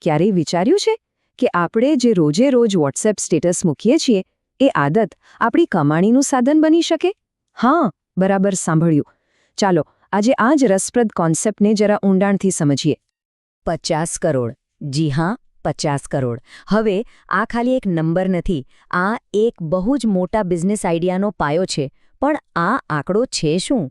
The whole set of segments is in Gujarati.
ક્યારેય વિચાર્યું છે કે આપણે જે રોજે રોજ વોટ્સએપ સ્ટેટસ મૂકીએ છીએ એ આદત આપણી કમાણીનું સાધન બની શકે? હા, બરાબર સાંભળ્યું. ચાલો આજે આ જ રસપ્રદ કોન્સેપ્ટને જરા ઊંડાણથી સમજીએ. 50 કરોડ. જી હા, 50 કરોડ. હવે આ ખાલી એક નંબર નથી, આ એક બહુ જ મોટા બિઝનેસ આઈડિયાનો પાયો છે. પણ આ આંકડો છે શું?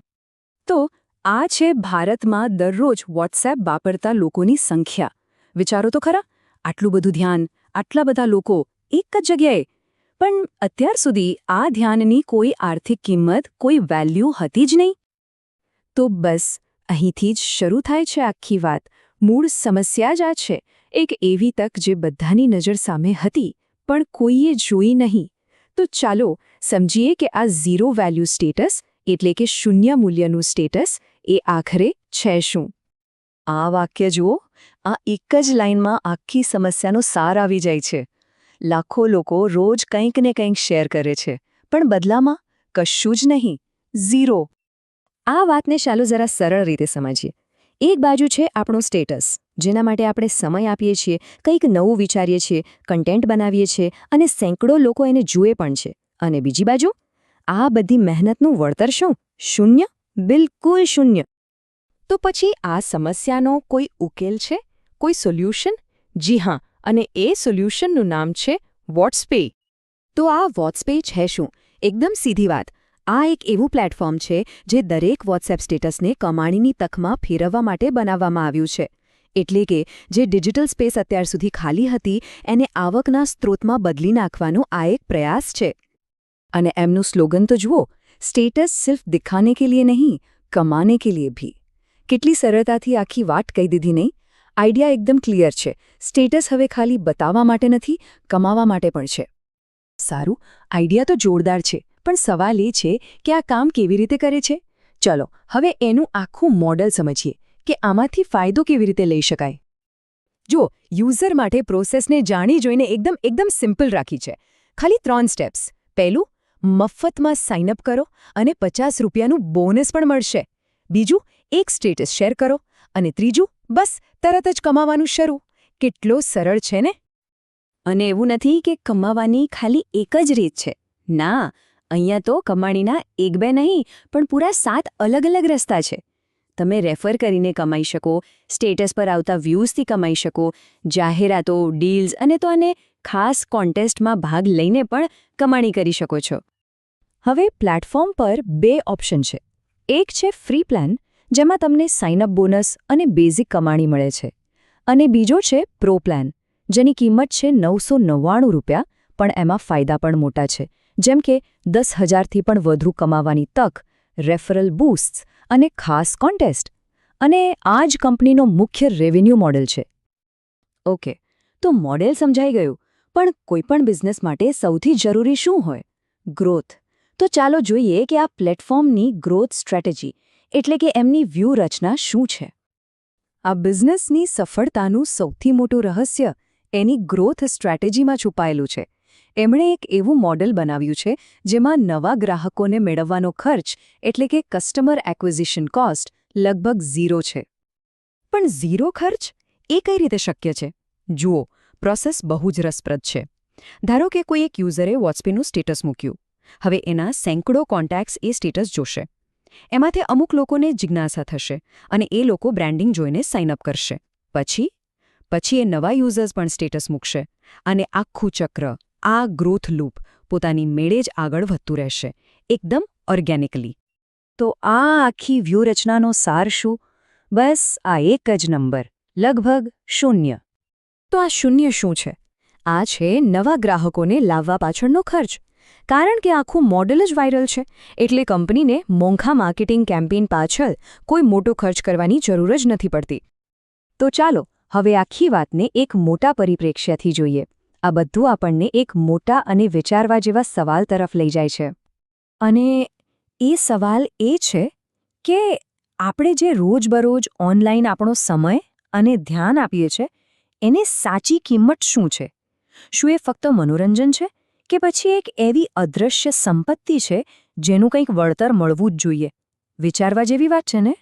તો આ છે ભારતમાં દરરોજ વોટ્સએપ વાપરતા લોકોની સંખ્યા. વિચારો તો ખરા, આટલું બધું ધ્યાન, આટલા બધા લોકો એક જ જગ્યાએ. પણ અત્યાર સુધી આ ધ્યાનની કોઈ આર્થિક કિંમત, કોઈ વેલ્યુ હતી જ નહીં. તો બસ અહીંથી જ શરૂ થાય છે આખી વાત. મૂળ સમસ્યા જ આ છે. એક એવી તક જે બધાની નજર સામે હતી, પણ કોઈએ જોઈ નહીં. તો ચાલો સમજીએ કે આ ઝીરો વેલ્યુ સ્ટેટસ, એટલે કે શૂન્ય મૂલ્યનું સ્ટેટસ, એ આખરે છે શું? આ વાક્ય જુઓ, આ એક જ લાઇનમાં આખી સમસ્યાનો સાર આવી જાય છે. લાખો લોકો રોજ કંઈક ને કંઈક શેર કરે છે, પણ બદલામાં કશું જ નહીં, ઝીરો. આ વાતને ચાલો જરા સરળ રીતે સમજીએ. એક બાજુ છે આપણો સ્ટેટસ, જેના માટે આપણે સમય આપીએ છીએ, કંઈક નવું વિચારીએ છીએ, કન્ટેન્ટ બનાવીએ છીએ અને સેંકડો લોકો એને જુએ પણ છે. અને બીજી બાજુ આ બધી મહેનતનું વળતર શું? શૂન્ય, બિલકુલ શૂન્ય. તો પછી આ સમસ્યાનો કોઈ ઉકેલ છે? કોઈ સોલ્યુશન? જી હા, અને એ સોલ્યુશનનું નામ છે વોટ્સપે. તો આ વોટ્સપે છે શું? એકદમ સીધી વાત. આ એક એવું પ્લેટફોર્મ છે જે દરેક વોટ્સએપ સ્ટેટસને કમાણીની તકમાં ફેરવવા માટે બનાવવામાં આવ્યું છે. એટલે કે જે ડિજિટલ સ્પેસ અત્યાર સુધી ખાલી હતી, એને આવકના સ્ત્રોતમાં બદલી નાખવાનો આ એક પ્રયાસ છે. અને એમનું સ્લોગન તો જુઓ, સ્ટેટસ સિર્ફ દિખાને કે લીએ નહીં, કમાને કે લીએ ભી. કેટલી સરળતાથી આખી વાત કહી દીધી નહીં? આઈડિયા એકદમ ક્લિયર છે. સ્ટેટસ હવે ખાલી બતાવવા માટે નથી, કમાવા માટે પણ છે. સારું, આઈડિયા તો જોરદાર છે, પણ સવાલ એ છે કે આ કામ કેવી રીતે કરે છે? ચલો હવે એનું આખું મોડલ સમજીએ કે આમાંથી ફાયદો કેવી રીતે લઈ શકાય. જો યુઝર માટે પ્રોસેસને જાણી જોઈને એકદમ સિમ્પલ રાખી છે. ખાલી 3 સ્ટેપ્સ. પહેલું, મફતમાં સાઇનઅપ કરો અને ₹50નું બોનસ પણ મળશે. બીજું, એક સ્ટેટસ શેર કરો. અને ત્રીજું, બસ તરત જ કમાવાનું શરૂ. કેટલો સરળ છે ને? અને એવું નથી કે કમાવાની ખાલી એક જ રીત છે. ના, અહીંયા તો કમાણીના 1-2 નહીં, પણ પૂરા 7 અલગ અલગ રસ્તા છે. તમે રેફર કરીને કમાઈ શકો, સ્ટેટસ પર આવતા વ્યૂઝથી કમાઈ શકો, જાહેરાતો, ડીલ્સ અને તો આને ખાસ કોન્ટેસ્ટમાં ભાગ લઈને પણ કમાણી કરી શકો છો. હવે પ્લેટફોર્મ પર 2 ઓપ્શન છે. એક છે ફ્રી પ્લાન, જેમાં તમને સાઇનઅપ બોનસ અને બેઝિક કમાણી મળે છે. અને બીજો છે પ્રો પ્લાન, જેની કિંમત છે ₹999, પણ એમાં ફાયદા પણ મોટા છે. જેમ કે 10,000થી પણ વધુ કમાવાની તક, રેફરલ બૂસ્ટ્સ અને ખાસ કોન્ટેસ્ટ. અને આ જ કંપનીનો મુખ્ય રેવન્યુ મોડેલ છે. ઓકે, તો મોડેલ સમજાઈ ગયું, પણ કોઈપણ બિઝનેસ માટે સૌથી જરૂરી શું હોય? ગ્રોથ. તો ચાલો જોઈએ કે આ પ્લેટફોર્મની ગ્રોથ સ્ટ્રેટેજી, એટલે કે એમની વ્યૂહરચના શું છે. આ બિઝનેસની સફળતાનું સૌથી મોટું રહસ્ય એની ગ્રોથ સ્ટ્રેટેજીમાં છુપાયેલું છે. એમણે એક એવું મોડેલ બનાવ્યું છે જેમાં નવા ગ્રાહકોને મેળવવાનો ખર્ચ, એટલે કે કસ્ટમર એક્વિઝિશન કોસ્ટ, લગભગ 0 છે. પણ 0 ખર્ચ? એ કઈ રીતે શક્ય છે? જુઓ, પ્રોસેસ બહુ જ રસપ્રદ છે. ધારો કે કોઈ એક યુઝરે વોટ્સએપનું સ્ટેટસ મૂક્યું. હવે એના સેંકડો કોન્ટેક્ટ્સ એ સ્ટેટસ જોશે. એમાંથી અમુક લોકોને જિજ્ઞાસા થશે અને એ લોકો બ્રાન્ડિંગ જોઈને સાઇનઅપ કરશે. પછી એ નવા યુઝર્સ પણ સ્ટેટસ મૂકશે. અને આખું ચક્ર, આ ગ્રોથ લૂપ પોતાની મેળે જ આગળ વધતું રહેશે, એકદમ ઓર્ગેનિકલી. તો આ આખી વ્યૂહરચનાનો સાર શું? બસ આ એક જ નંબર, લગભગ 0. તો આ 0 શું છે? આ છે નવા ગ્રાહકોને લાવવા પાછળનો ખર્ચ. કારણ કે આખું મોડેલ જ વાયરલ છે, એટલે કંપનીને મોંઘા માર્કેટિંગ કેમ્પેઇન પાછળ કોઈ મોટો ખર્ચ કરવાની જરૂર જ નથી પડતી. તો ચાલો હવે આખી વાતને એક મોટા પરિપ્રેક્ષ્યથી જોઈએ. આ બધું આપણને એક મોટા અને વિચારવા જેવા સવાલ તરફ લઈ જાય છે. અને એ સવાલ એ છે કે આપણે જે રોજબરોજ ઓનલાઈન આપણો સમય અને ધ્યાન આપીએ છીએ, એને સાચી કિંમત શું છે? શું એ ફક્ત મનોરંજન છે, કે પછી એક એવી અદૃશ્ય સંપત્તિ છે જેનું કંઈક વળતર મળવું જ જોઈએ? વિચારવા જેવી વાત છે ને?